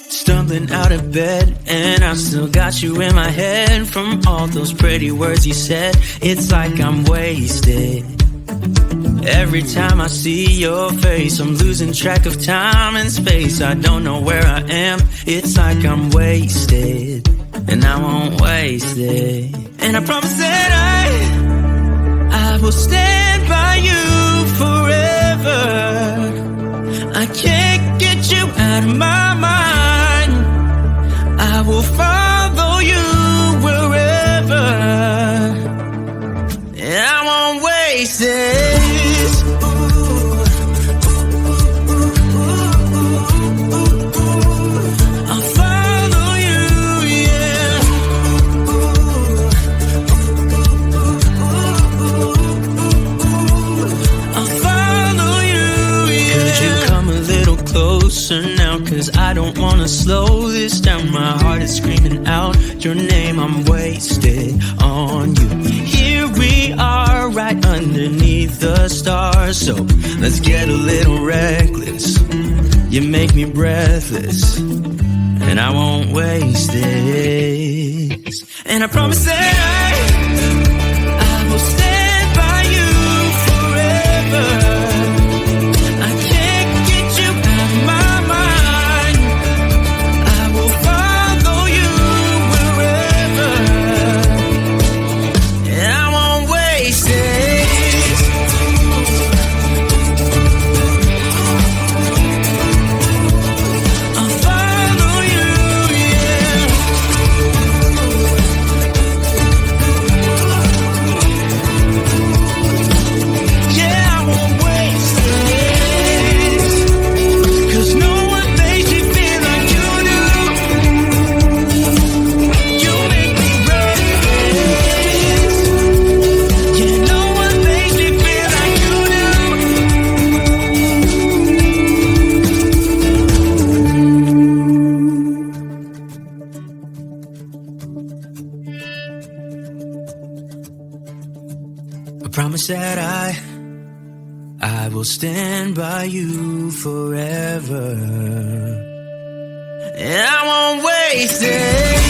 Stumbling out of bed, and I still got you in my head. From all those pretty words you said, it's like I'm wasted. Every time I see your face, I'm losing track of time and space. I don't know where I am, it's like I'm wasted, and I won't waste it. And I promise that I will stand by you forever. I can't get you out of my mind. I will follow you wherever, and I won't waste this. I'll follow you, yeah. I'll follow you, yeah. Could you come a little closer now? 'Cause I don't wanna slow this down. My heart is screaming out your name. I'm wasted on you. Here we are right underneath the stars, so let's get a little reckless. You make me breathless, and I won't waste this. And I promise that I will stand by you forever. I can't get you out of my mind. I will follow you wherever, and I won't waste this. I'll follow you, yeah. Yeah, I won't waste this. 'Cause no one makes me feel like you do. You make me restless. Yeah, no one makes me feel like you do. I promise that I will stand by you forever, and I won't waste it.